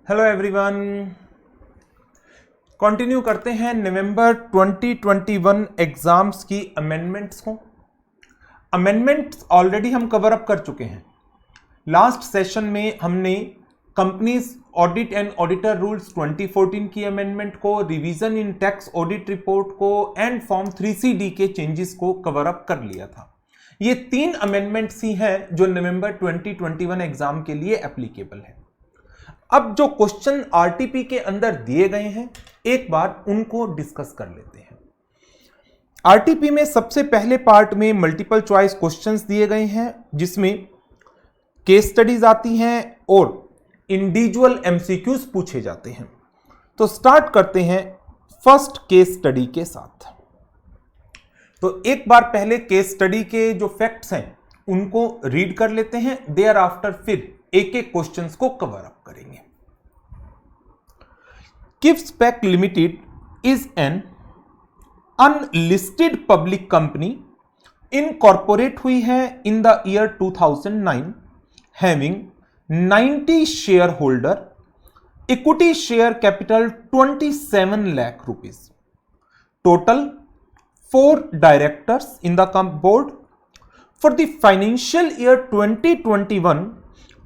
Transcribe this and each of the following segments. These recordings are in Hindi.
हेलो एवरीवन, कंटिन्यू करते हैं नवंबर 2021 एग्जाम्स की अमेंडमेंट्स को। अमेंडमेंट्स ऑलरेडी हम कवर अप कर चुके हैं। लास्ट सेशन में हमने companies audit and auditor rules 2014 की अमेंडमेंट को, रिवीजन इन टैक्स ऑडिट रिपोर्ट को एंड फॉर्म 3CD के चेंजेस को कवर अप कर लिया था। ये 3 अमेंडमेंट्स ही हैं जो नवंबर 2021 एग्जाम के लिए एप्लीकेबल है। अब जो क्वेश्चन आरटीपी के अंदर दिए गए हैं, एक बार उनको डिस्कस कर लेते हैं। आरटीपी में सबसे पहले पार्ट में मल्टीपल चॉइस क्वेश्चंस दिए गए हैं, जिसमें केस स्टडीज आती हैं और इंडिविजुअल एमसीक्यूज पूछे जाते हैं। तो स्टार्ट करते हैं फर्स्ट केस स्टडी के साथ। तो एक बार पहले केस स्टडी के जो फैक्ट्स हैं उनको रीड कर लेते हैं, देयर आफ्टर फिर एक एक क्वेश्चंस को कवर अप करेंगे। किव्सपेक limited is an unlisted public company, incorporate हुई है in the year 2009, having 90 share holder, equity share capital 27 lakh rupees, total 4 directors in the board. For the financial year 2021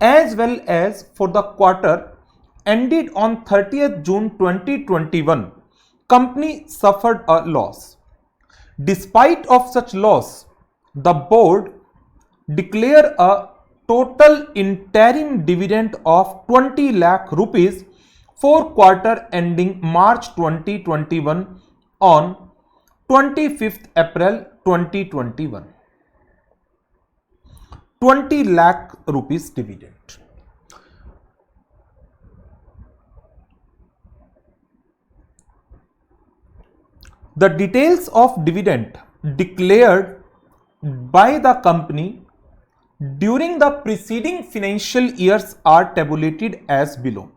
as well as for the quarter ended on 30th June 2021, company suffered a loss. Despite of such loss, the board declared a total interim dividend of 20 lakh rupees for quarter ending March 2021 on 25th April 2021. 20 lakh rupees dividend. The details of dividend declared by the company during the preceding financial years are tabulated as below.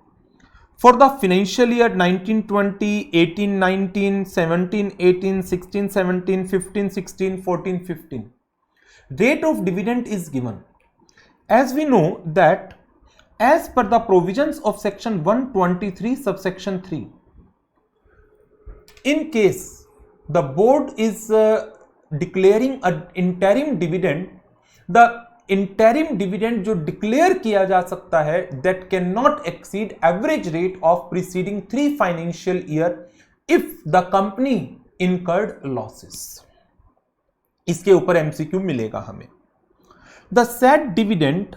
For the financial year 1920, 18-19, 17-18, 16-17, 15-16, 14-15, rate of dividend is given. As we know that as per the provisions of section 123 subsection 3, in case the board is declaring an interim dividend, the interim dividend जो declare किया जा सकता है that cannot exceed average rate of preceding 3 financial year if the company incurred losses. इसके ऊपर एमसीक्यू मिलेगा हमें। The said dividend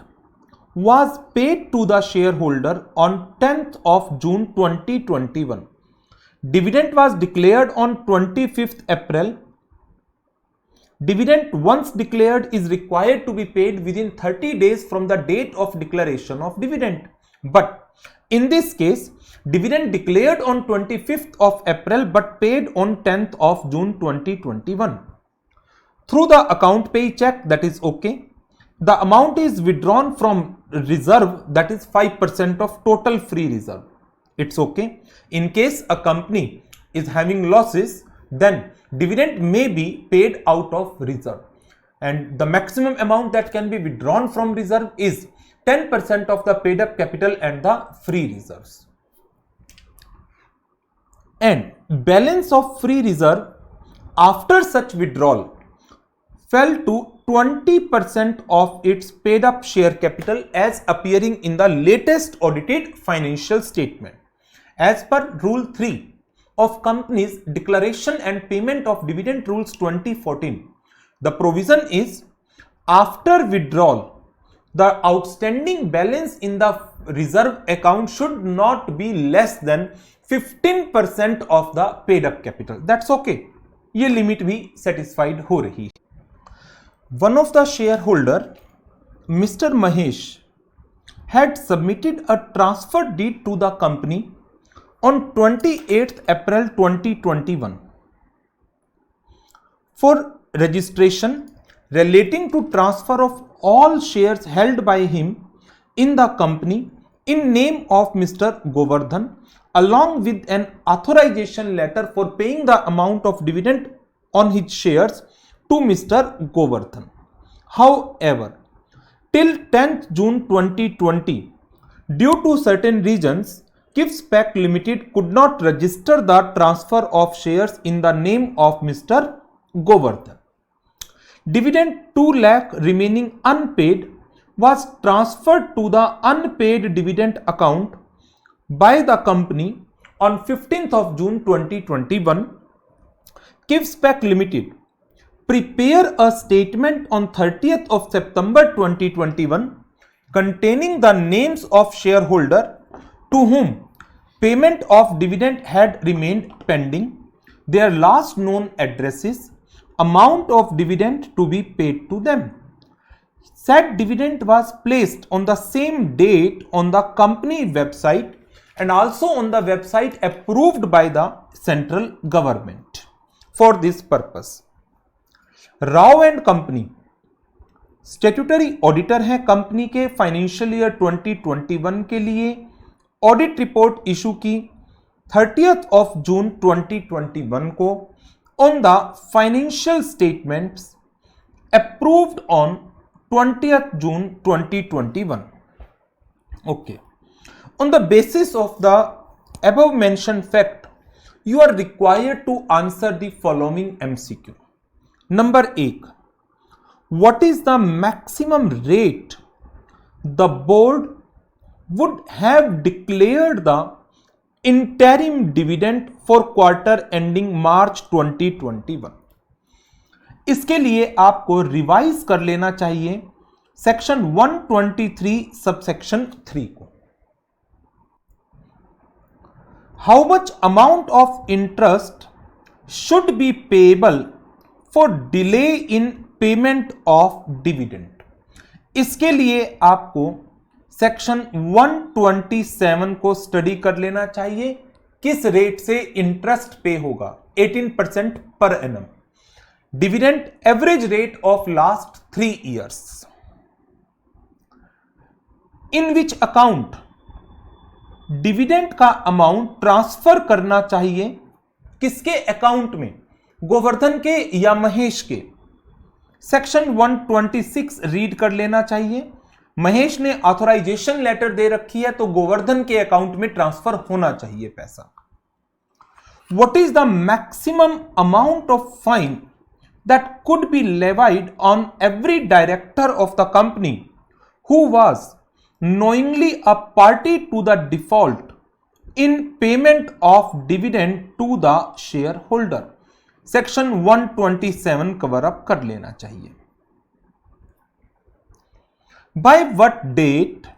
was paid to the shareholder on 10th of June 2021. Dividend was declared on 25th April. Dividend once declared is required to be paid within 30 days from the date of declaration of dividend. But in this case, dividend declared on 25th of April but paid on 10th of June 2021. Through the account pay check, that is okay. The amount is withdrawn from reserve, that is 5% of total free reserve. It's okay. In case a company is having losses, then dividend may be paid out of reserve. And the maximum amount that can be withdrawn from reserve is 10% of the paid up capital and the free reserves. And balance of free reserve after such withdrawal fell to 20% of its paid up share capital as appearing in the latest audited financial statement. As per Rule 3 of Companies Declaration and Payment of Dividend Rules 2014, the provision is after withdrawal, the outstanding balance in the reserve account should not be less than 15% of the paid up capital. That's okay. ये लिमिट भी सेटिस्फाइड हो रही है। One of the shareholder, Mr. Mahesh, had submitted a transfer deed to the company on 28th April 2021 for registration relating to transfer of all shares held by him in the company in name of Mr. Govardhan, along with an authorization letter for paying the amount of dividend on his shares to Mr. Govardhan. However, till 10th June 2020, due to certain reasons, KIFSPAC Limited could not register the transfer of shares in the name of Mr. Govardhan. Dividend 2 lakh remaining unpaid was transferred to the unpaid dividend account by the company on 15th of June 2021. KIFSPAC Limited prepare a statement on 30th of September 2021 containing the names of shareholder to whom payment of dividend had remained pending, their last known addresses, amount of dividend to be paid to them. Said dividend was placed on the same date on the company website and also on the website approved by the central government. For this purpose, Rao and company statutory auditor है कंपनी के फाइनेंशियल ईयर 2021 के लिए ऑडिट रिपोर्ट इशू की 30th of June 2021 को on the financial statements approved on 20th June 2021. Okay. On the basis of the above mentioned fact, you are required to answer the following MCQ. Number 1. What is the maximum rate the board would have declared the interim dividend for quarter ending March 2021? इसके लिए आपको रिवाइज कर लेना चाहिए सेक्शन 123 सबसेक्शन 3 को. How much amount of interest should be payable for delay in payment of dividend? इसके लिए आपको सेक्शन 127 को स्टडी कर लेना चाहिए. किस रेट से इंटरेस्ट पे होगा? 18% per annum. Dividend average rate of last 3 years. In which account dividend का अमाउंट ट्रांसफर करना चाहिए? किसके अकाउंट में? गोवर्धन के या महेश के? सेक्शन 126 रीड कर लेना चाहिए. महेश ने ऑथराइजेशन लेटर दे रखी है तो गोवर्धन के अकाउंट में ट्रांसफर होना चाहिए पैसा. What is the maximum amount of fine that could B levied on every director of the company who was knowingly a party to the default in payment of dividend to the shareholder? Section 127 cover up कर लेना चाहिए. By what date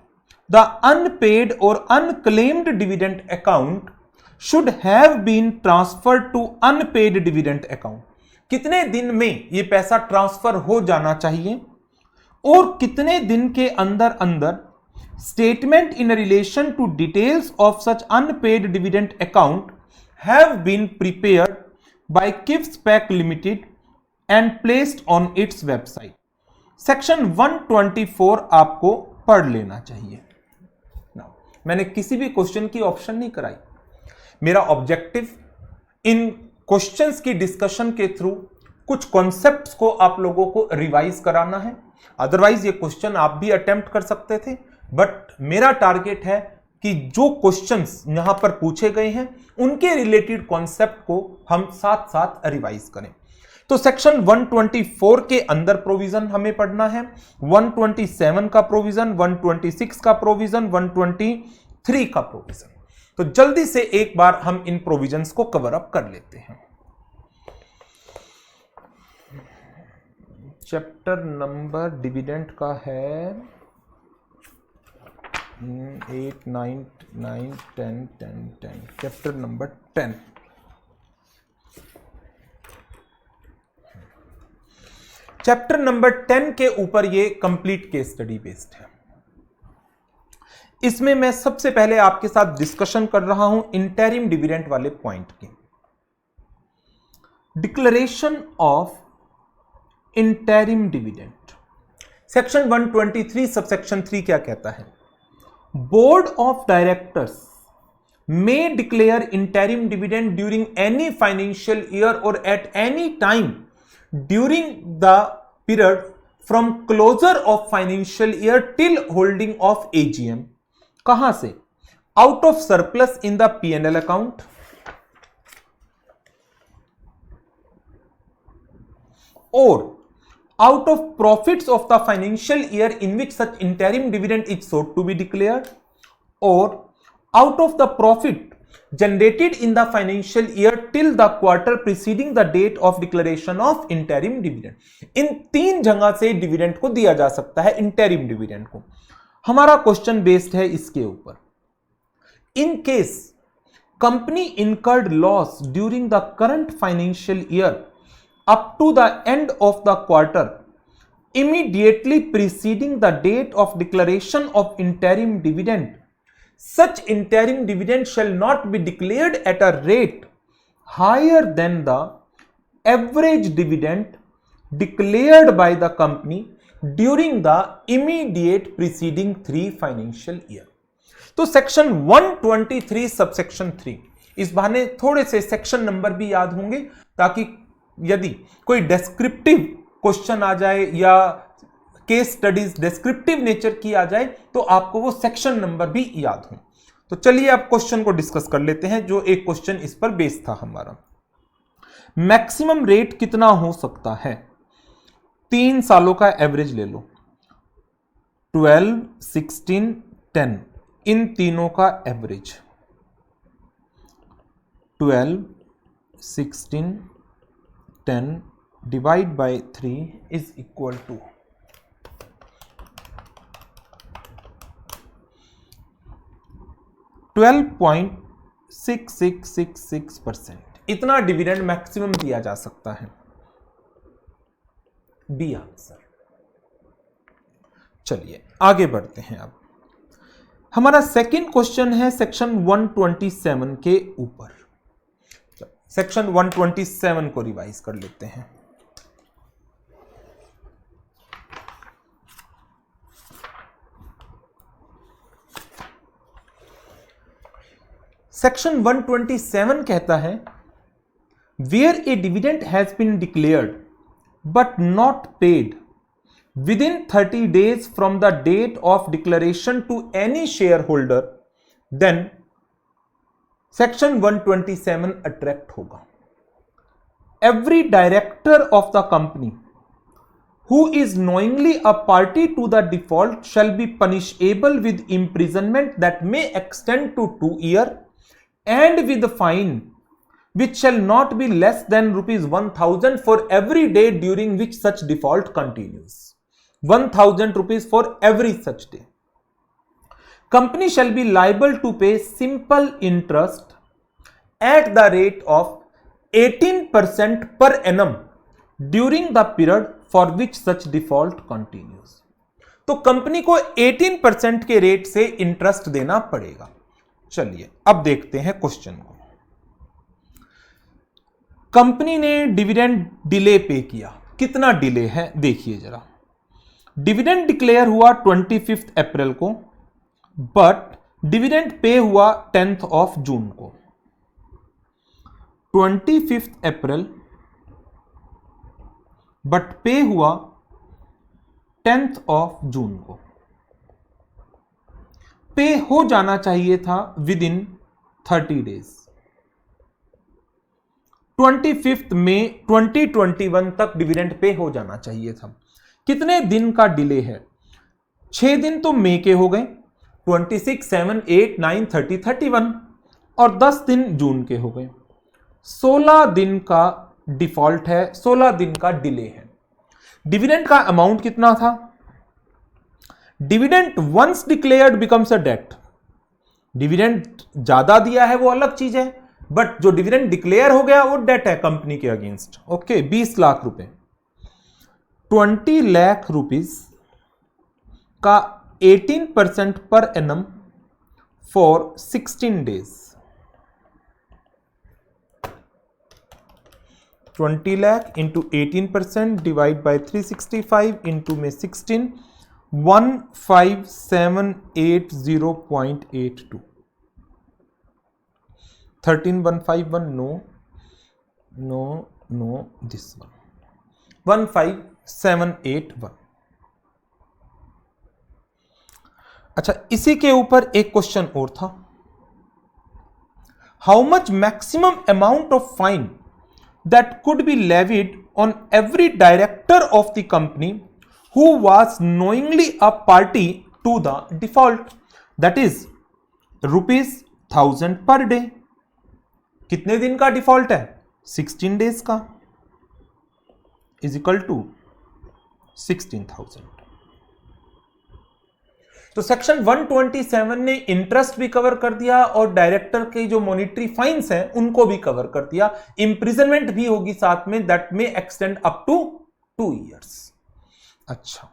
the unpaid or unclaimed dividend account should have been transferred to unpaid dividend account? कितने दिन में ये पैसा ट्रांसफर हो जाना चाहिए और कितने दिन के अंदर अंदर statement in relation to details of such unpaid dividend account have been prepared by KIFSPAC Limited and placed on its website. Section 124 आपको पढ़ लेना चाहिए. Now, मैंने किसी भी क्वेश्चन की ऑप्शन नहीं कराई. मेरा ऑब्जेक्टिव इन क्वेश्चंस की डिस्कशन के थ्रू कुछ कॉन्सेप्ट्स को आप लोगों को रिवाइज कराना है. अदरवाइज ये क्वेश्चन आप भी अटेम्प्ट कर सकते थे, बट मेरा टारगेट है कि जो क्वेश्चंस यहां पर पूछे गए हैं उनके रिलेटेड कॉन्सेप्ट को हम साथ साथ रिवाइज करें. तो सेक्शन 124 के अंदर प्रोविजन हमें पढ़ना है. 127 का प्रोविजन, 126 का प्रोविजन, 123 का प्रोविजन. तो जल्दी से एक बार हम इन प्रोविजंस को कवर अप कर लेते हैं. चैप्टर नंबर डिविडेंड का है 8, 9, 9, 10, 10, 10. Chapter number 10. चैप्टर नंबर 10 के ऊपर ये कंप्लीट केस स्टडी बेस्ड है. इसमें मैं सबसे पहले आपके साथ डिस्कशन कर रहा हूं इंटरिम डिविडेंड वाले पॉइंट की. Declaration of interim dividend. Section 123 subsection 3 क्या कहता है? Board of Directors may declare interim dividend during any financial year or at any time during the period from closure of financial year till holding of AGM. कहां से? out of surplus in the P&L account, or out of profits of the financial year in which such interim dividend is sought to be declared, or out of the profit generated in the financial year till the quarter preceding the date of declaration of interim dividend. इन 3 जगह से डिविडेंड को दिया जा सकता है, इंटरिम डिविडेंड को. हमारा क्वेश्चन बेस्ड है इसके ऊपर. In case company incurred loss during the current financial year up to the end of the quarter immediately preceding the date of declaration of interim dividend, such interim dividend shall not be declared at a rate higher than the average dividend declared by the company during the immediate preceding 3 financial year. तो सेक्शन 123 सबसेक्शन 3, इस बहाने थोड़े से सेक्शन नंबर भी याद होंगे, ताकि यदि कोई डेस्क्रिप्टिव क्वेश्चन आ जाए या केस स्टडीज डिस्क्रिप्टिव नेचर की आ जाए तो आपको वो सेक्शन नंबर भी याद हो. तो चलिए अब क्वेश्चन को डिस्कस कर लेते हैं, जो एक क्वेश्चन इस पर बेस्ड था हमारा. मैक्सिमम रेट कितना हो सकता है? 3 सालों का एवरेज ले लो, 12, 16, 10, इन तीनों का average 12, 16, 10 divide by 3 is equal to 12.6666%. इतना डिविडेंड मैक्सिमम दिया जा सकता है. B answer. चलिए आगे बढ़ते हैं. अब हमारा सेकंड क्वेश्चन है सेक्शन 127 के ऊपर. सेक्शन 127 को रिवाइज कर लेते हैं. सेक्शन 127 कहता है, where a dividend has been declared but not paid within 30 days from the date of declaration to any shareholder, then section 127 attract होगा. Every director of the company who is knowingly a party to the default shall be punishable with imprisonment that may extend to 2 years and with a fine which shall not be less than rupees 1000 for every day during which such default continues. 1000 rupees for every such day. Company shall be liable to pay simple interest at the rate of 18% per annum during the period for which such default continues. तो कंपनी को 18% के रेट से इंटरेस्ट देना पड़ेगा. चलिए अब देखते हैं क्वेश्चन को. कंपनी ने डिविडेंड डिले पे किया. कितना डिले है देखिए जरा. डिविडेंड डिक्लेयर हुआ 25 अप्रैल को, बट डिविडेंड पे हुआ 10th ऑफ जून को. 25 अप्रैल बट पे हुआ 10th ऑफ जून को. पे हो जाना चाहिए था विद इन 30 डेज. 25 मई 2021 तक डिविडेंड पे हो जाना चाहिए था. कितने दिन का डिले है? 6 दिन तो मई के हो गए, 26, 7, 8, 9, 30, 31, और 10 दिन जून के हो गए. 16 दिन का डिफॉल्ट है, 16 दिन का डिले है. डिविडेंड का अमाउंट कितना था? Dividend once declared becomes a debt. Dividend ज्यादा दिया है वो अलग चीज है, बट जो डिविडेंड डिक्लेयर हो गया वो डेट है कंपनी के अगेंस्ट. ओके, 20 लाख रुपए. 20 लाख रुपीज का 18% per annum for 16 days. 20 lakh into 18% divide by 365 into में 16, 15780.82. 13151. no this one 15781. अच्छा, इसी के ऊपर एक क्वेश्चन और था. How much maximum amount of fine that could be levied on every director of the company who was knowingly a party to the default, that is ₹1000 per day. कितने दिन का डिफॉल्ट है? 16 डेज का, इज इक्वल टू 16,000। तो सेक्शन 127 ने इंटरेस्ट भी कवर कर दिया और डायरेक्टर के जो मॉनिटरी फाइन्स हैं उनको भी कवर कर दिया। इंप्रिजनमेंट भी होगी साथ में, दैट में एक्सटेंड अप टू 2 years। अच्छा,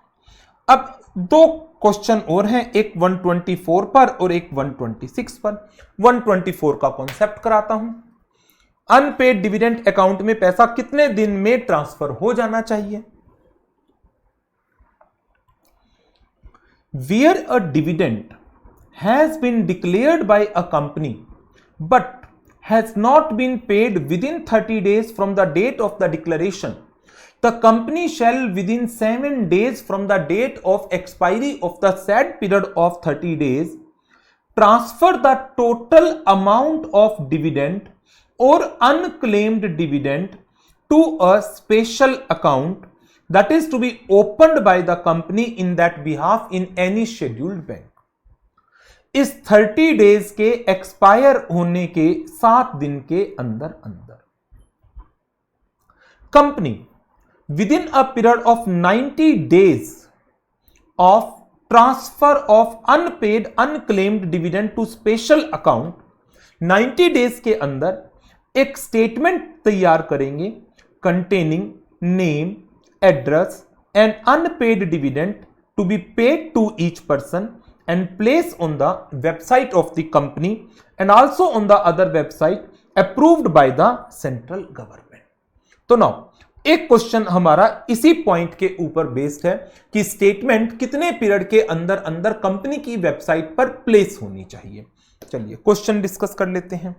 अब 2 क्वेश्चन और हैं, एक 124 पर और एक 126 पर। 124 का कॉन्सेप्ट कराता हूं। अनपेड डिविडेंड अकाउंट में पैसा कितने दिन में ट्रांसफर हो जाना चाहिए? Where a dividend has been declared by a company but has not been paid within 30 days from the date of the declaration, the company shall within 7 days from the date of expiry of the said period of 30 days transfer the total amount of dividend or unclaimed dividend to a special account that is to be opened by the company in that behalf in any scheduled bank। इस 30 डेज के एक्सपायर होने के 7 दिन के अंदर company within a period of 90 days of transfer of unpaid unclaimed dividend to special account, 90 days के अंदर एक स्टेटमेंट तैयार करेंगे containing name, address and unpaid dividend to be paid to each person and placed on the website of the company and also on the other website approved by the central government। तो नाउ एक क्वेश्चन हमारा इसी पॉइंट के ऊपर बेस्ड है कि स्टेटमेंट कितने पीरियड के अंदर अंदर कंपनी की वेबसाइट पर प्लेस होनी चाहिए। चलिए क्वेश्चन डिस्कस कर लेते हैं।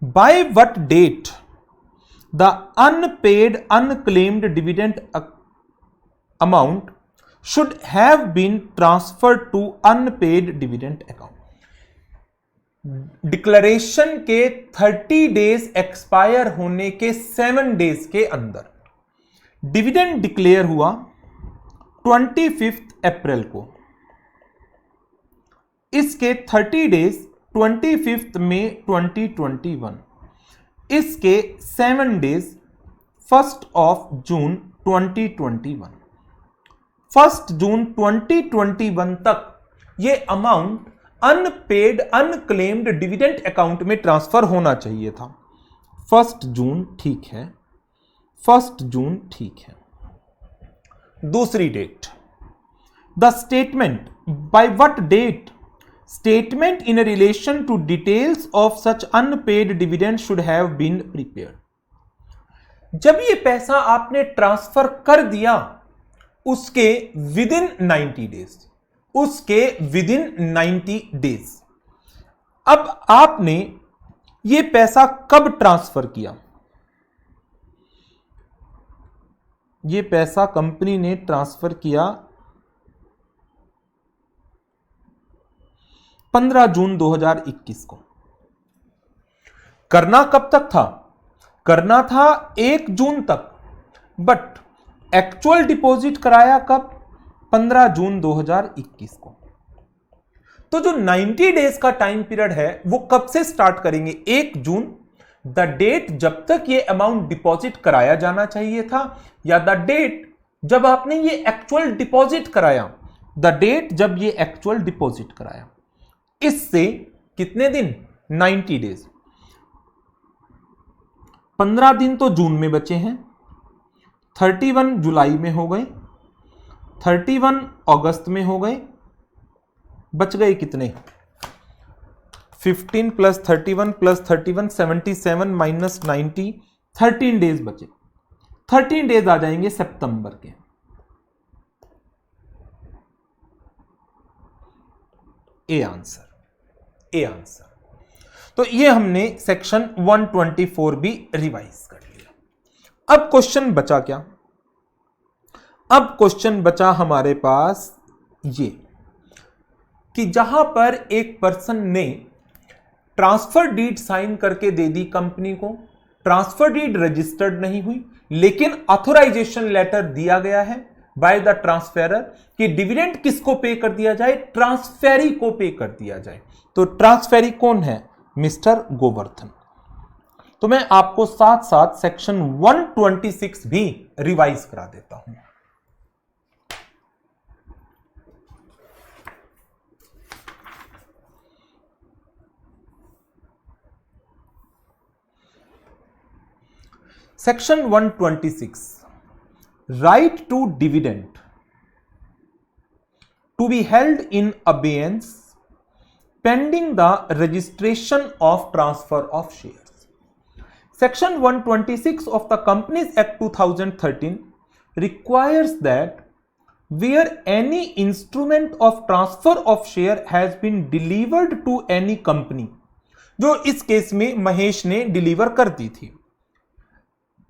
By what date the unpaid unclaimed dividend amount should have been transferred to unpaid dividend account। Declaration के 30 डेज एक्सपायर होने के 7 डेज के अंदर डिविडेंड डिक्लेयर हुआ 25 अप्रैल को। इसके 30 डेज 25 मई 2021, इसके 7 डेज 1 जून 2021। 1 जून 2021 तक ये amount unpaid unclaimed dividend account में ट्रांसफर होना चाहिए था। 1 जून ठीक है, 1 जून ठीक है। दूसरी date, the statement by what date statement in relation to details of such unpaid dividend should have been prepared। जब ये पैसा आपने ट्रांसफर कर दिया उसके विदिन 90 डेज, उसके विदिन 90 डेज, अब आपने ये पैसा कब ट्रांसफर किया? ये पैसा कंपनी ने ट्रांसफर किया 15 जून 2021 को। करना कब तक था? करना था 1 जून तक, बट एक्चुअल डिपॉजिट कराया कब? 15 जून 2021 को। तो जो 90 डेज का टाइम पीरियड है वो कब से स्टार्ट करेंगे? 1 जून, द डेट जब तक ये अमाउंट डिपॉजिट कराया जाना चाहिए था, या द डेट जब आपने ये एक्चुअल डिपॉजिट कराया, द डेट जब ये एक्चुअल डिपॉजिट कराया। इससे कितने दिन? 90 डेज। 15 दिन तो जून में बचे हैं, 31 जुलाई में हो गए, 31 अगस्त में हो गए, बच गए कितने? 15 प्लस 31 प्लस 31 77 माइनस 90, 13 डेज बचे। 13 डेज आ जाएंगे सितंबर के। A answer, A answer. तो ये हमने सेक्शन 124 भी रिवाइज कर लिया। अब क्वेश्चन बचा क्या? अब क्वेश्चन बचा हमारे पास ये कि जहां पर एक पर्सन ने ट्रांसफर डीड साइन करके दे दी कंपनी को, ट्रांसफर डीड रजिस्टर्ड नहीं हुई, लेकिन ऑथराइजेशन लेटर दिया गया है बाय द ट्रांसफेरर कि डिविडेंड किसको पे कर दिया जाए, ट्रांसफेरी को पे कर दिया जाए। तो ट्रांसफेरी कौन है, मिस्टर गोवर्धन। तो मैं आपको साथ साथ सेक्शन 126 भी रिवाइज करा देता हूं। Section 126, right to dividend to be held in abeyance pending the registration of transfer of shares. Section 126 of the Companies Act 2013 requires that where any instrument of transfer of share has been delivered to any company, जो इस केस में महेश ने डिलीवर कर दी थी,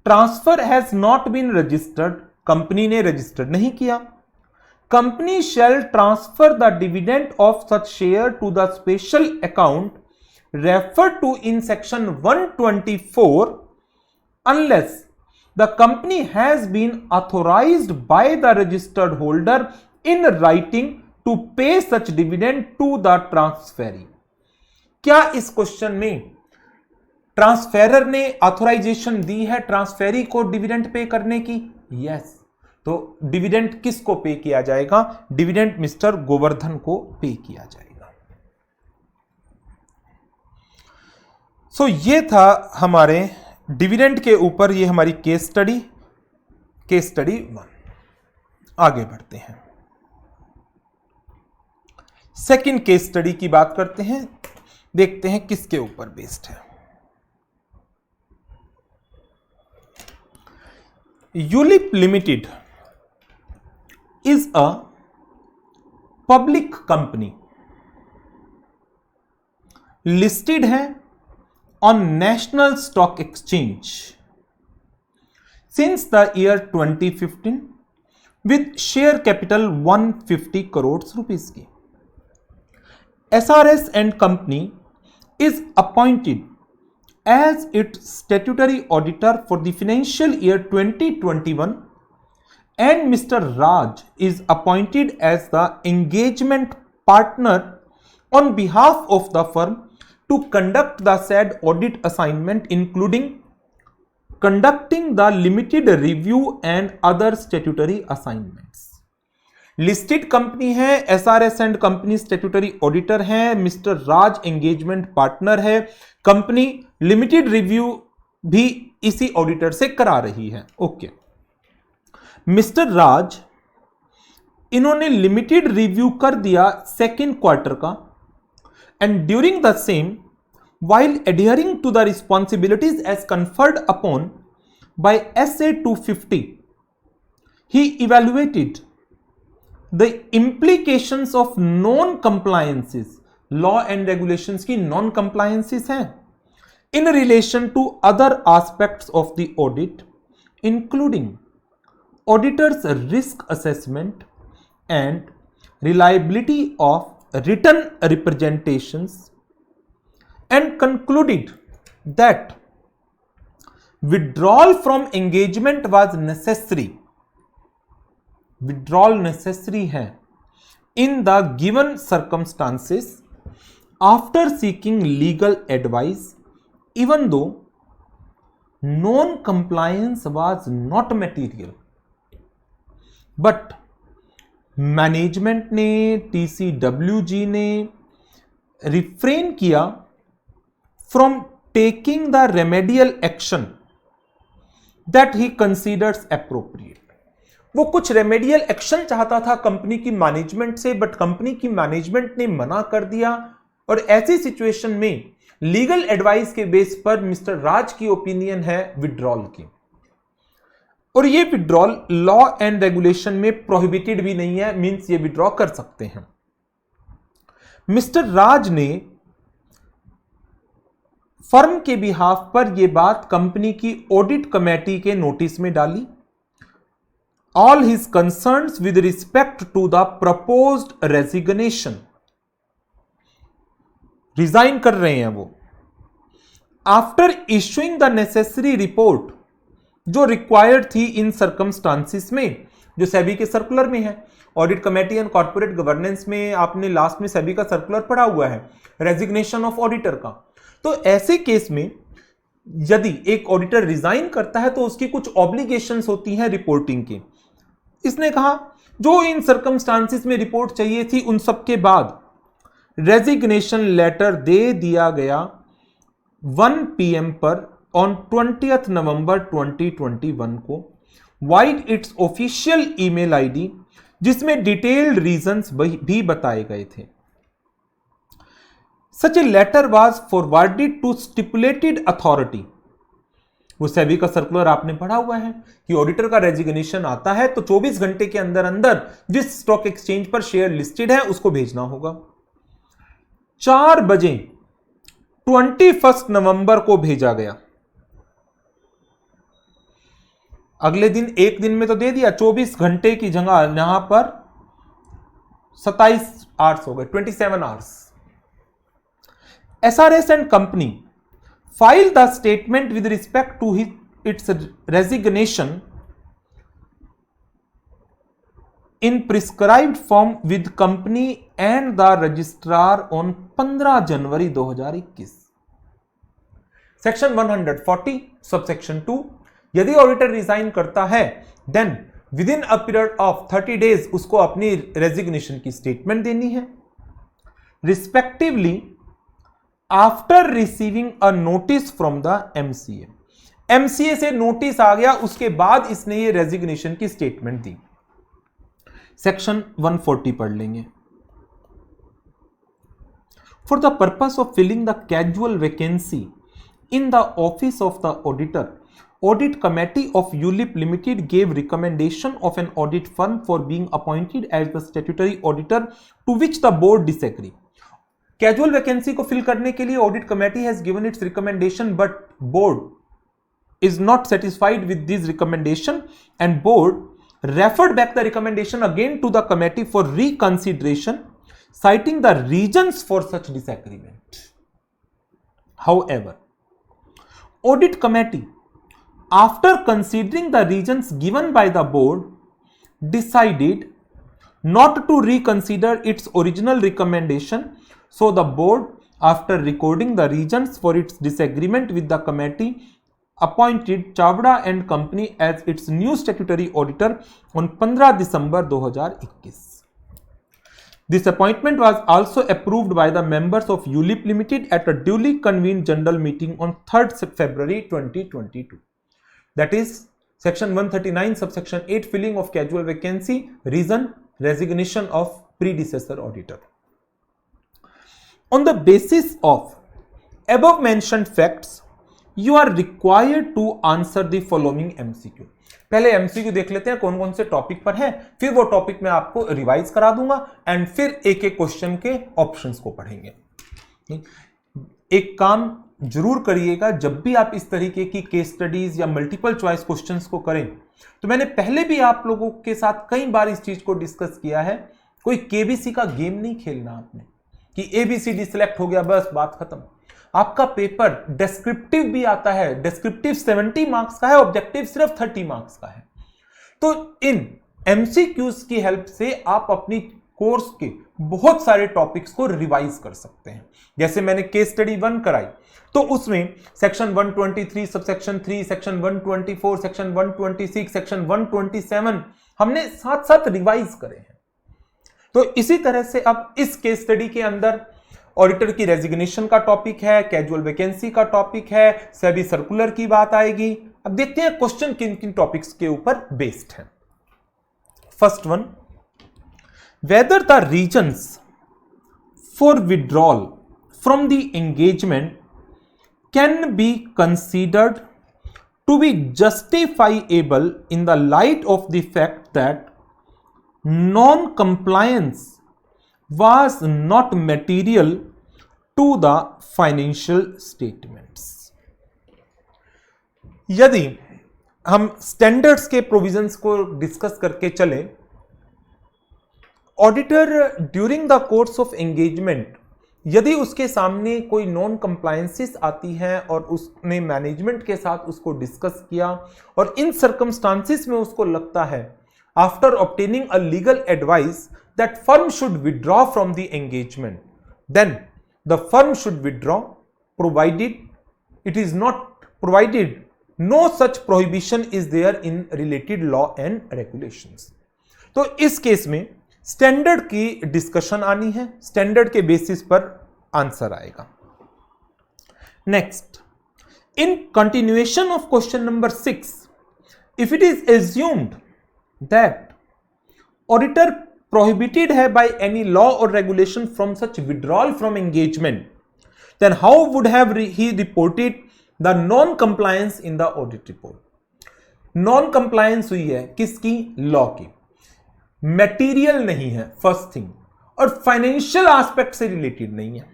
transfer has not been registered, company ने रजिस्टर्ड नहीं किया, company shall transfer the dividend of such share to the special account referred to in section 124 unless the company has been authorized by the registered holder in writing to pay such dividend to the transferee। क्या इस क्वेश्चन में ट्रांसफेरर ने ऑथराइजेशन दी है ट्रांसफेरी को डिविडेंड पे करने की? यस। तो डिविडेंड किसको पे किया जाएगा? डिविडेंड मिस्टर गोवर्धन को पे किया जाएगा। ये था हमारे डिविडेंड के ऊपर ये हमारी केस स्टडी 1। आगे बढ़ते हैं, सेकंड केस स्टडी की बात करते हैं, देखते हैं किसके ऊपर बेस्ड है। ULIP limited is a public company, listed है on National Stock Exchange since the year 2015 with share capital 150 crores rupees की। SRS and Company is appointed as its statutory auditor for the financial year 2021 and Mr. Raj is appointed as the engagement partner on behalf of the firm to conduct the said audit assignment including conducting the limited review and other statutory assignments। Listed company है, SRS and company statutory auditor है, मिस्टर राज एंगेजमेंट पार्टनर है, कंपनी लिमिटेड रिव्यू भी इसी ऑडिटर से करा रही है। ओके, मिस्टर राज इन्होंने लिमिटेड रिव्यू कर दिया सेकेंड क्वार्टर का, and during the same, while adhering to the responsibilities as conferred upon by SA 250, he evaluated the implications of non-compliances, law and regulations की non-compliances हैं, in relation to other aspects of the audit, including auditor's risk assessment and reliability of written representations, and concluded that withdrawal from engagement was necessary, withdrawal necessary है in the given circumstances after seeking legal advice even though non-compliance was not material, but management ने, TCWG ने रिफ्रेन किया from taking the remedial action that he considers appropriate. वो कुछ रेमेडियल एक्शन चाहता था कंपनी की मैनेजमेंट से, बट कंपनी की मैनेजमेंट ने मना कर दिया, और ऐसी सिचुएशन में लीगल एडवाइस के बेस पर मिस्टर राज की ओपिनियन है विड्रॉल की, और ये विड्रॉल लॉ एंड रेगुलेशन में प्रोहिबिटेड भी नहीं है, मींस ये विड्रॉ कर सकते हैं। मिस्टर राज ने फर्म के बिहाफ पर यह बात कंपनी की ऑडिट कमेटी के नोटिस में डाली। All his concerns with respect to the proposed resignation resign कर रहे हैं वो, after issuing the necessary report जो रिक्वायर्ड थी इन सर्कमस्टांसिस में, जो सेबी के सर्कुलर में है। Audit committee and corporate governance में आपने लास्ट में सेबी का सर्कुलर पढ़ा हुआ है, रेजिग्नेशन ऑफ ऑडिटर का। तो ऐसे केस में यदि एक ऑडिटर रिजाइन करता है तो उसकी कुछ ऑब्लिगेशंस होती हैं रिपोर्टिंग की। इसने कहा जो इन सर्कमस्टांसिस में रिपोर्ट चाहिए थी उन सब के बाद रेजिग्नेशन लेटर दे दिया गया 1 PM पर ऑन 20 नवंबर 2021 को vide its official email ID, जिसमें डिटेल्ड रीजंस भी बताए गए थे। Such a letter was forwarded to stipulated authority. वो सेबी का सर्कुलर आपने पढ़ा हुआ है कि ऑडिटर का रेजिग्नेशन आता है तो 24 घंटे के अंदर अंदर जिस स्टॉक एक्सचेंज पर शेयर लिस्टेड है उसको भेजना होगा। 4 बजे 21 नवंबर को भेजा गया। अगले दिन, एक दिन में तो दे दिया, 24 घंटे की जगह यहां पर 27 आवर्स हो गए, 27 hours. SRS and company file the statement with respect to its resignation in prescribed form with company and the registrar on 15 January 2021। Section 140 subsection 2, यदि ऑडिटर रिजाइन करता है then within a period of 30 days उसको अपनी रेजिग्नेशन की स्टेटमेंट देनी है। Respectively after receiving a notice from the MCA, MCA से नोटिस आ गया उसके बाद इसने ये रेजिग्नेशन की स्टेटमेंट दी। सेक्शन 140 पढ़ लेंगे। For the purpose of filling the casual vacancy in the office of the auditor, audit committee of ULIP limited gave recommendation of an audit firm for being appointed as the statutory auditor, to which the board disagree. Casual vacancy को फिल करने के लिए audit committee has given its recommendation, but board is not satisfied with this recommendation and board referred back the recommendation again to the committee for reconsideration, citing the reasons for such disagreement. However, audit committee, after considering the reasons given by the board, decided not to reconsider its original recommendation. So the board, after recording the reasons for its disagreement with the committee, appointed Chavda and Company as its new statutory auditor on 15 December 2021. This appointment was also approved by the members of ULIP Limited at a duly convened general meeting on 3rd February 2022. That is section 139 subsection 8, filling of casual vacancy. Reason: resignation of predecessor auditor. On the basis of above mentioned facts, you are required to answer the following MCQ. पहले MCQ देख लेते हैं कौन कौन से टॉपिक पर है, फिर वो टॉपिक मैं आपको रिवाइज करा दूंगा एंड फिर एक एक क्वेश्चन के ऑप्शंस को पढ़ेंगे। एक काम जरूर करिएगा, जब भी आप इस तरीके की केस स्टडीज या मल्टीपल चॉइस क्वेश्चंस को करें, तो मैंने पहले भी आप लोगों के साथ कई बार इस चीज को डिस्कस किया है, कोई केबीसी का गेम नहीं खेलना आपने कि ABCD सिलेक्ट हो गया बस बात खत्म। आपका पेपर डिस्क्रिप्टिव भी आता है, डिस्क्रिप्टिव 70 मार्क्स का है, ऑब्जेक्टिव सिर्फ 30 मार्क्स का है। तो इन MCQs की हेल्प से आप अपनी कोर्स के बहुत सारे टॉपिक्स को रिवाइज कर सकते हैं। जैसे मैंने केस स्टडी 1 कराई तो उसमें section 123 subsection 3, section 124, section 126, section 127 हमने साथ साथ रिवाइज करे हैं। तो इसी तरह से अब इस केस स्टडी के अंदर ऑडिटर की रेजिग्नेशन का टॉपिक है, कैजुअल वैकेंसी का टॉपिक है, सेबी सर्कुलर की बात आएगी। अब देखते हैं क्वेश्चन किन किन टॉपिक्स के ऊपर बेस्ड है। First one, whether the reasons for withdrawal from the engagement can be considered to be justifiable in the light of the fact that non-compliance was not material to the financial statements. यदि हम स्टैंडर्ड्स के प्रोविजंस को डिस्कस करके चले, auditor during the course of engagement यदि उसके सामने कोई नॉन कंप्लायंसेस आती हैं और उसने मैनेजमेंट के साथ उसको डिस्कस किया और इन सर्कमस्टांसिस में उसको लगता है after obtaining a legal advice that firm should withdraw from the engagement, then the firm should withdraw provided it is not provided no such prohibition is there in related law and regulations. तो इस केस में स्टैंडर्ड की डिस्कशन आनी है, स्टैंडर्ड के बेसिस पर आंसर आएगा। Next, in continuation of question number 6, if it is assumed that auditor prohibited है बाय एनी लॉ और regulation from such withdrawal from engagement, then how would have he reported the non compliance in the audit report. Non compliance हुई है किसकी? लॉ की। मटेरियल नहीं है फर्स्ट थिंग, और फाइनेंशियल एस्पेक्ट से रिलेटेड नहीं है।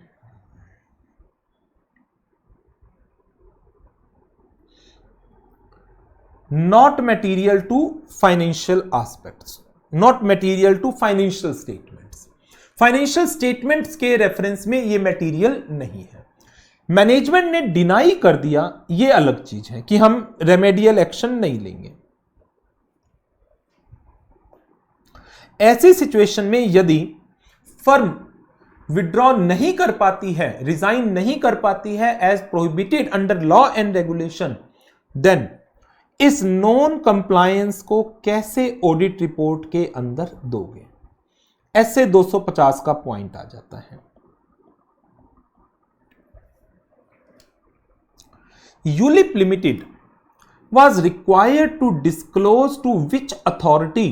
Not material to financial aspects, not material to financial statements. Financial statements के रेफरेंस में ये मटेरियल नहीं है। मैनेजमेंट ने डिनाई कर दिया, ये अलग चीज है कि हम रेमेडियल एक्शन नहीं लेंगे। ऐसी सिचुएशन में यदि फर्म विड्रॉ नहीं कर पाती है, रिजाइन नहीं कर पाती है as prohibited under law and regulation, then इस नॉन कंप्लायंस को कैसे ऑडिट रिपोर्ट के अंदर दोगे? ऐसे 250 का पॉइंट आ जाता है। ULIP limited was required to disclose to which authority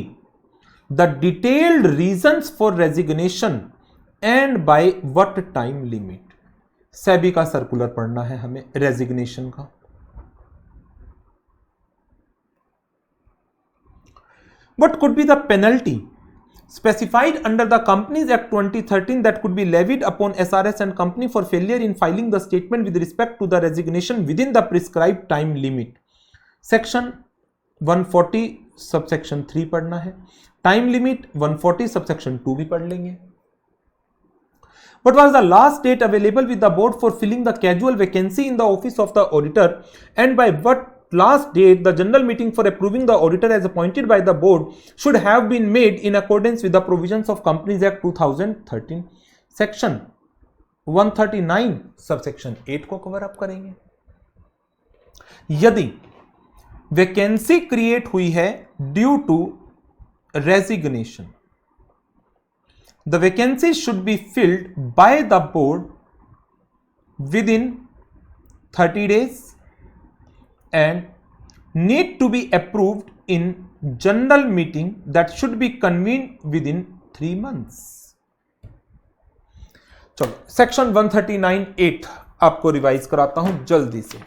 the detailed reasons for resignation and by what time limit। SEBI का सर्कुलर पढ़ना है हमें रेजिग्नेशन का। What could be the penalty specified under the Companies Act 2013 that could be levied upon SRS and company for failure in filing the statement with respect to the resignation within the prescribed time limit? Section 140 subsection 3 पढ़ना है। टाइम लिमिट 140 सबसेक्शन 2 भी पढ़ लेंगे। What was the last date available with the board for filling the casual vacancy in the office of the auditor, and by what last date the general meeting for approving the auditor as appointed by the board should have been made in accordance with the provisions of Companies Act 2013? Section 139 subsection 8 को कवर अप करेंगे। यदि वैकेंसी क्रिएट हुई है due to resignation, the vacancy should be filled by the board within 30 days and need to be approved in general meeting that should be convened within 3 months। चलो सेक्शन 139(8) आपको रिवाइज कराता हूं जल्दी से।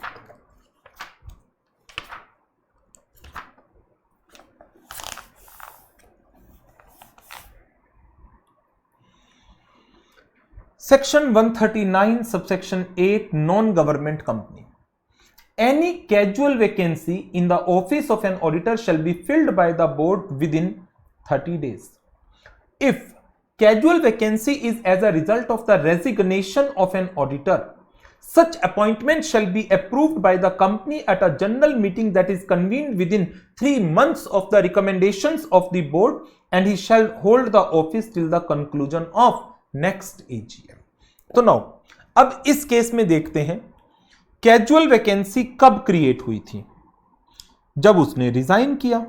Section 139 subsection 8 non-government company. Any casual vacancy in the office of an auditor shall be filled by the board within 30 days. If casual vacancy is as a result of the resignation of an auditor, such appointment shall be approved by the company at a general meeting that is convened within 3 months of the recommendations of the board, and he shall hold the office till the conclusion of next AGM। तो नाउ अब इस केस में देखते हैं कैजुअल वैकेंसी कब क्रिएट हुई थी? जब उसने रिजाइन किया।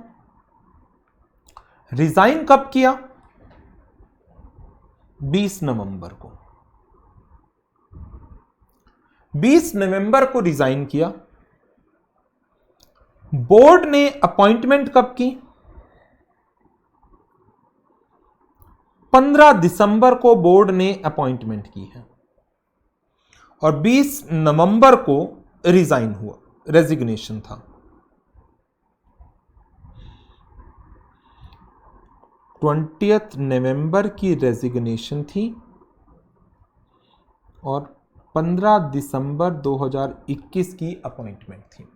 रिजाइन कब किया? 20 नवंबर को। 20 नवंबर को रिजाइन किया। बोर्ड ने अपॉइंटमेंट कब की? 15 दिसंबर को बोर्ड ने अपॉइंटमेंट की है और 20 नवंबर को रिजाइन हुआ, रेजिग्नेशन था। 20 नवंबर की रेजिग्नेशन थी और 15 दिसंबर 2021 की अपॉइंटमेंट थी।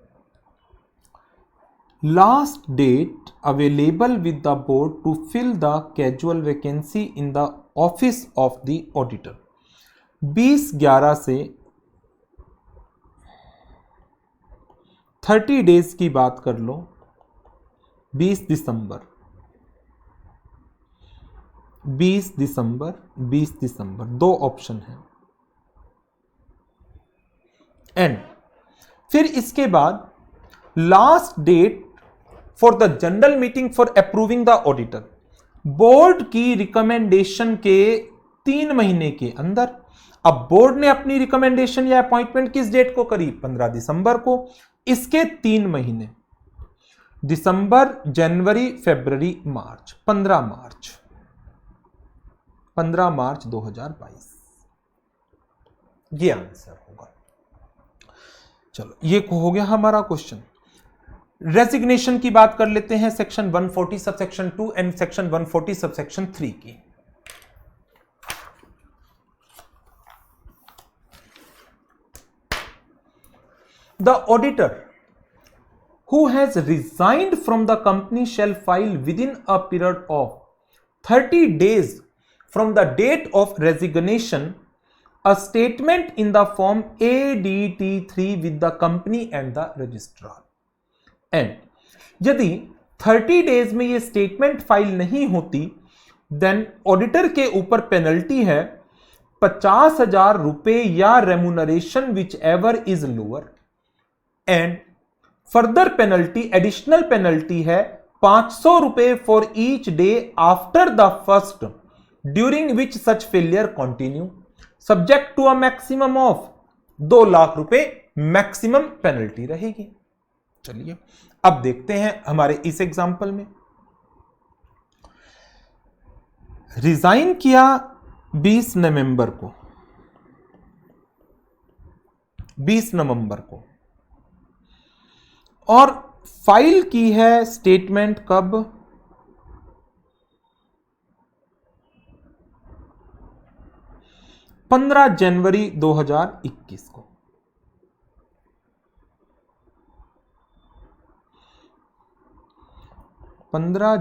Last date available with the board to fill the casual vacancy in the office of the auditor। 20/11 से 30 डेज की बात कर लो, 20 दिसंबर 20 दिसंबर 20 दिसंबर, दो ऑप्शन है। एंड फिर इसके बाद last date for the general meeting for approving the auditor, board की रिकमेंडेशन के 3 महीने के अंदर। अब बोर्ड ने अपनी रिकमेंडेशन या अपॉइंटमेंट किस डेट को करी? 15 दिसंबर को। इसके 3 महीने, दिसंबर, जनवरी, फरवरी, मार्च, 15 मार्च 2022, ये आंसर होगा। चलो, ये हो गया हमारा क्वेश्चन। रेजिग्नेशन की बात कर लेते हैं, section 140 subsection 2 and section 140 subsection 3 की। The auditor who has resigned from the company shall file within a period of 30 days from the date of resignation a statement in the form ADT3 with the company and the registrar. And यदि 30 डेज में ये स्टेटमेंट फाइल नहीं होती, देन ऑडिटर के ऊपर पेनल्टी है 50,000 रुपए या remuneration whichever is lower, and further penalty, additional penalty है 500 रुपए for each day after the first during which such failure continue, subject to a maximum of 2 lakh रुपए मैक्सिमम पेनल्टी रहेगी। चलिए अब देखते हैं हमारे इस एग्जाम्पल में। रिजाइन किया 20 नवंबर को, 20 नवंबर को, और फाइल की है स्टेटमेंट कब? 15 जनवरी 2021 को।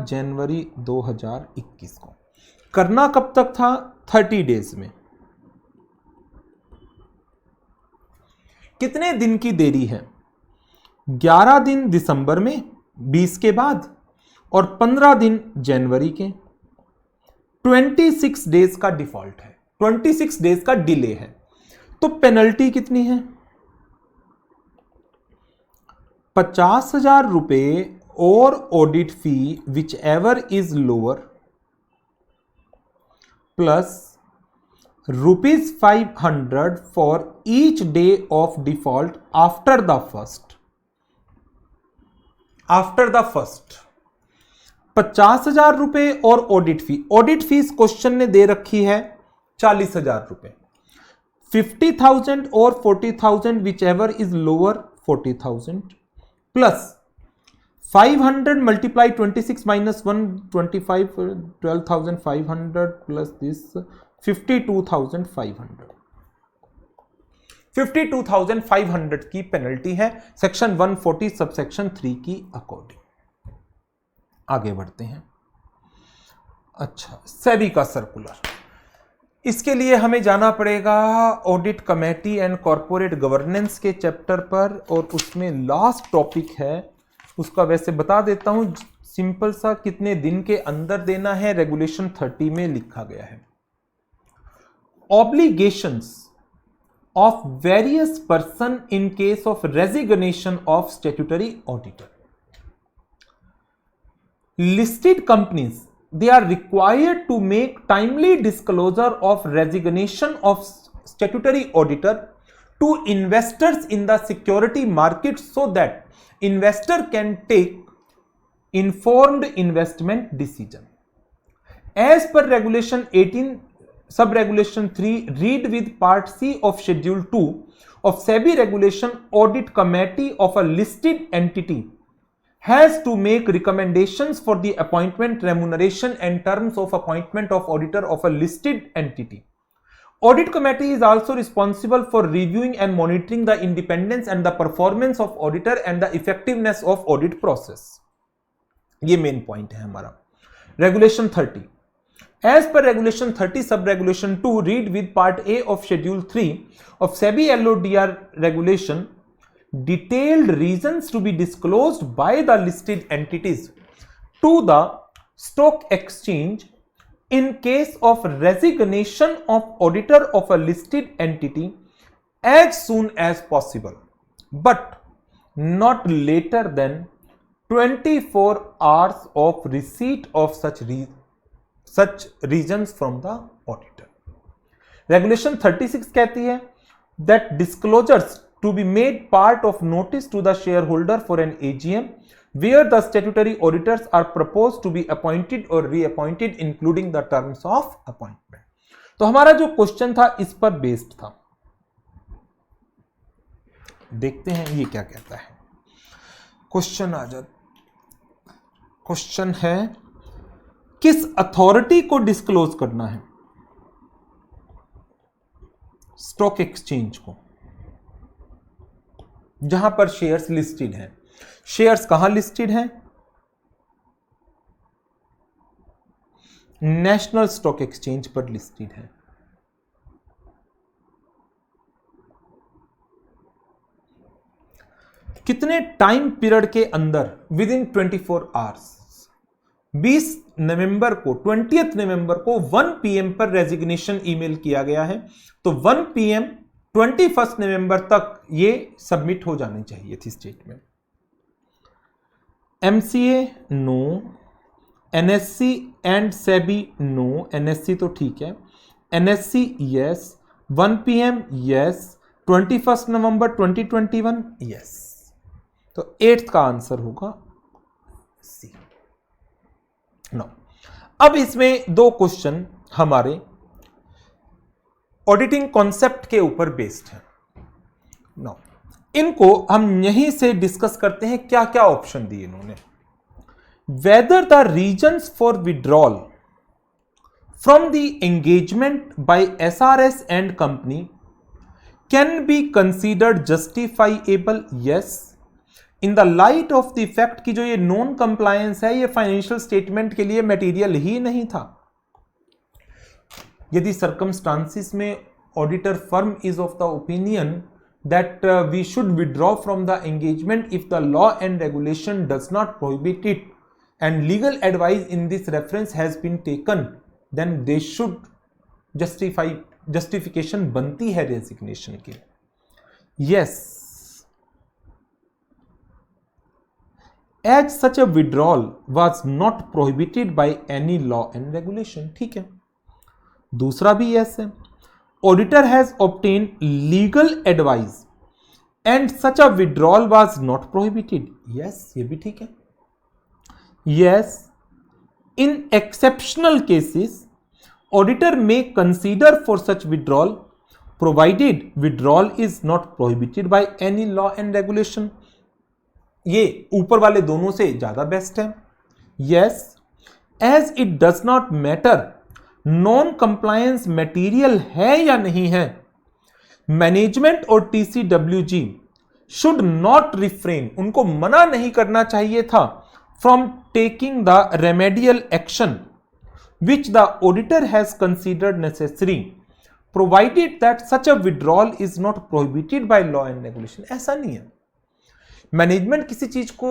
जनवरी 2021 को करना कब तक था? 30 डेज में। कितने दिन की देरी है? 11 दिन दिसंबर में 20 के बाद और 15 दिन जनवरी के। 26 डेज का डिफॉल्ट है, 26 डेज का डिले है। तो पेनल्टी कितनी है? 50,000 रुपए और audit fee which ever is lower plus ₹500 for each day of default after the first. 50,000 रुपए और ऑडिट फी। ऑडिट फीस क्वेश्चन ने दे रखी है 40,000 रुपए। 50,000 और 40,000 which ever is lower 40,000 plus 500 multiply 26 minus 1 25 12,500 plus this 52,500 52,500 की पेनल्टी है सेक्शन 140 सबसेक्शन 3 की अकॉर्डिंग। आगे बढ़ते हैं। अच्छा, सेबी का सर्कुलर, इसके लिए हमें जाना पड़ेगा audit committee and corporate governance के चैप्टर पर, और उसमें लास्ट टॉपिक है उसका वैसे बता देता हूं, सिंपल सा, कितने दिन के अंदर देना है, रेगुलेशन 30 में लिखा गया है। Obligations of various person in case of resignation of statutory auditor. Listed companies, they are required to make timely disclosure of resignation of statutory auditor to investors in the security market so that investor can take informed investment decision. As per regulation 18 sub regulation 3, read with part C of schedule 2 of SEBI regulation, audit committee of a listed entity has to make recommendations for the appointment, remuneration and terms of appointment of auditor of a listed entity. Audit committee is also responsible for reviewing and monitoring the independence and the performance of auditor and the effectiveness of audit process. ये मेन पॉइंट है हमारा। Regulation 30, As per Regulation 30 Sub-Regulation 2, read with Part A of Schedule 3 of SEBI LODR Regulation, detailed reasons to be disclosed by the listed entities to the stock exchange in case of resignation of auditor of a listed entity as soon as possible, but not later than 24 hours of receipt of such reasons from the auditor. Regulation 36 कहती है that disclosures to be made part of notice to the shareholder for an AGM where the statutory auditors are proposed to be appointed or reappointed including the terms of appointment. तो हमारा जो क्वेश्चन था इस पर बेस्ड था. देखते हैं ये क्या कहता है. क्वेश्चन आ जाता. क्वेश्चन है किस अथॉरिटी को डिस्क्लोज करना है? स्टॉक एक्सचेंज को, जहां पर शेयर्स लिस्टेड हैं. शेयर्स कहां लिस्टेड हैं? नेशनल स्टॉक एक्सचेंज पर लिस्टेड हैं. कितने टाइम पीरियड के अंदर? With in 24 hours. 20 नवंबर को 20 नवंबर को 1 PM पर रेजिग्नेशन ईमेल किया गया है, तो 1 PM 21 नवंबर तक ये सबमिट हो जानी चाहिए थी statement. MCA no, NSC and SEBI no. NSC तो ठीक है, NSC yes, 1 PM yes, 21 November 2021 yes. तो 8th का आंसर होगा सी. नो. अब इसमें दो क्वेश्चन हमारे ऑडिटिंग कॉन्सेप्ट के ऊपर बेस्ड है. नो, इनको हम यहीं से डिस्कस करते हैं. क्या क्या ऑप्शन दिए इन्होंने. Whether the reasons for withdrawal from the engagement by SRS and company can be considered justifiable. Yes. In the light of the fact कि जो ये नॉन कंप्लायंस है ये फाइनेंशियल स्टेटमेंट के लिए मटेरियल ही नहीं था. यदि सर्कमस्टांसिस में auditor firm is of the opinion that we should withdraw from the engagement if the law and regulation does not prohibit it and legal advice in this reference has been taken, then they should justification बनती है रेजिग्नेशन की. Yes. As such a withdrawal was not prohibited by any law and regulation. ठीक है. दूसरा भी यस है. Auditor has obtained legal advice and such a withdrawal was not prohibited. Yes, ये भी ठीक है. Yes, in exceptional cases, auditor may consider for such withdrawal, provided withdrawal is not prohibited by any law and regulation. ये ऊपर वाले दोनों से ज्यादा बेस्ट है. Yes. As it does not matter non compliance material है या नहीं है, मैनेजमेंट और TCWG शुड नॉट रिफ्रेन, उनको मना नहीं करना चाहिए था from taking the remedial action which the auditor has considered necessary provided that such a withdrawal is not prohibited by law and regulation. ऐसा नहीं है. मैनेजमेंट किसी चीज को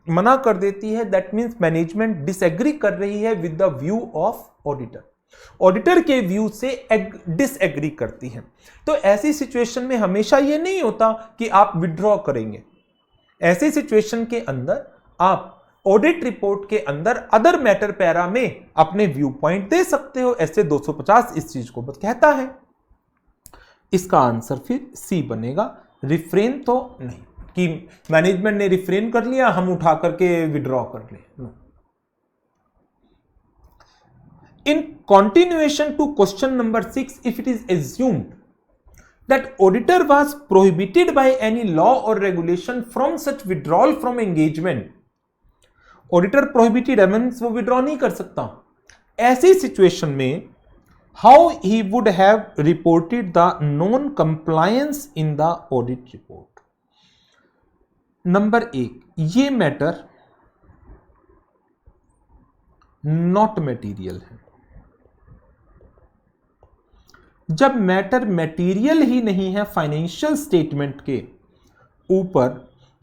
मना कर देती है, दैट मीन्स मैनेजमेंट डिसएग्री कर रही है with the view of auditor. Auditor के व्यू से डिसएग्री करती है. तो ऐसी सिचुएशन में हमेशा ये नहीं होता कि आप विड्रॉ करेंगे. ऐसी सिचुएशन के अंदर आप ऑडिट रिपोर्ट के अंदर अदर मैटर पैरा में अपने व्यू पॉइंट दे सकते हो. ऐसे 250 इस चीज को कहता है. इसका आंसर फिर सी बनेगा. रिफ्रेन तो नहीं कि मैनेजमेंट ने रिफ्रेन कर लिया, हम उठा करके विड्रॉ कर ले. इन continuation to question number 6, if it is assumed that auditor was prohibited by any law or regulation from such withdrawal from engagement, auditor prohibited means वो withdraw नहीं कर सकता. ऐसी सिचुएशन में how he would have reported the non compliance in the audit report. Number 1, ये मैटर नॉट मटेरियल है. जब मैटर मटेरियल ही नहीं है फाइनेंशियल स्टेटमेंट के ऊपर,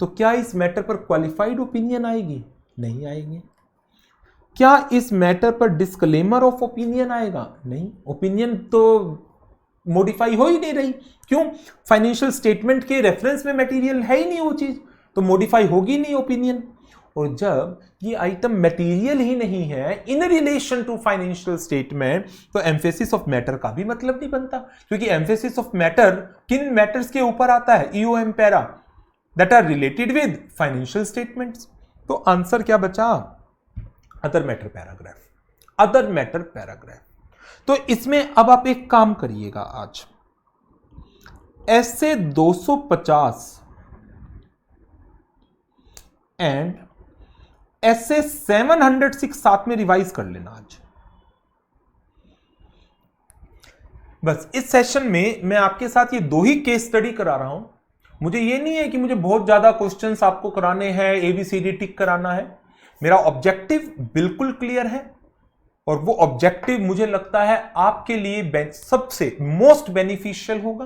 तो क्या इस मैटर पर क्वालिफाइड ओपिनियन आएगी? नहीं आएगी। क्या इस मैटर पर डिस्क्लेमर ऑफ ओपिनियन आएगा? नहीं, ओपिनियन तो मॉडिफाई हो ही नहीं रही। क्यों? फाइनेंशियल स्टेटमेंट के रेफरेंस में मटेरियल है ही नहीं वो चीज, तो मॉडिफाई होगी नहीं ओपिनियन। और जब ये आइटम मटेरियल ही नहीं है in relation to financial statement, तो एम्फेसिस ऑफ मैटर का भी मतलब नहीं बनता, क्योंकि एम्फेसिस ऑफ मैटर किन मैटर्स के ऊपर आता है? EOM para that are related with financial statements. तो आंसर क्या बचा? Other matter paragraph, other matter paragraph. तो इसमें अब आप एक काम करिएगा, आज ऐसे 250 एंड ऐसे 706 साथ में रिवाइज कर लेना आज। बस इस सेशन में मैं आपके साथ ये 2 ही केस स्टडी करा रहा हूं। मुझे ये नहीं है कि मुझे बहुत ज्यादा क्वेश्चंस आपको कराने हैं, एबीसीडी टिक कराना है। मेरा ऑब्जेक्टिव बिल्कुल क्लियर है, और वो ऑब्जेक्टिव मुझे लगता है आपके लिए सबसे मोस्ट बेनिफिशियल होगा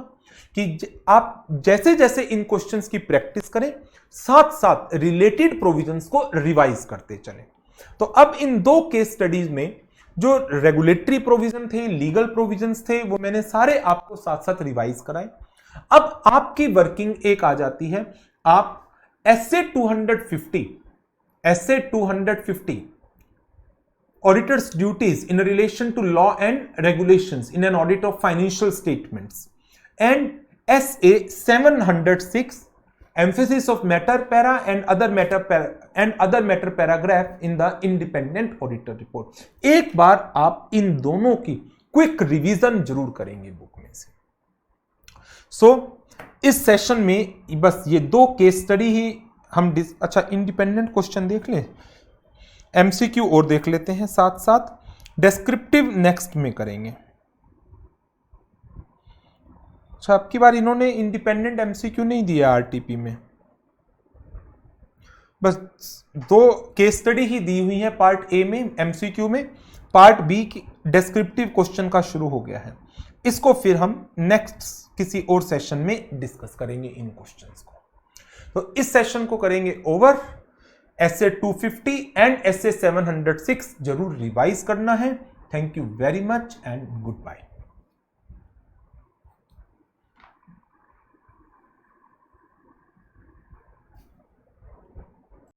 कि आप जैसे जैसे इन क्वेश्चंस की प्रैक्टिस करें, साथ साथ रिलेटेड प्रोविजंस को रिवाइज करते चलें। तो अब इन 2 केस स्टडीज में जो रेगुलेटरी प्रोविजन थे, लीगल प्रोविजंस थे, वो मैंने सारे आपको साथ साथ रिवाइज कराए। अब आपकी वर्किंग एक आ जाती है, आप SA 250 auditors duties in relation to law and regulations in an audit of financial statements and SA 706 emphasis of matter para and other matter paragraph in the independent auditor report। एक बार आप इन दोनों की क्विक रिवीजन जरूर करेंगे बुक में से। इस सेशन में बस ये 2 केस स्टडी ही हम अच्छा इंडिपेंडेंट क्वेश्चन देख लें, MCQ और देख लेते हैं, साथ साथ डिस्क्रिप्टिव नेक्स्ट में करेंगे। अच्छा, अब की बार इन्होंने इंडिपेंडेंट MCQ नहीं दिया आरटीपी में, बस 2 केस स्टडी ही दी हुई है पार्ट ए में MCQ में। पार्ट बी की डिस्क्रिप्टिव क्वेश्चन का शुरू हो गया है, इसको फिर हम नेक्स्ट किसी और सेशन में डिस्कस करेंगे इन क्वेश्चंस को। तो इस सेशन को करेंगे ओवर। एसए 250 एंड एसए 706 जरूर रिवाइज करना है। Thank you very much and good bye.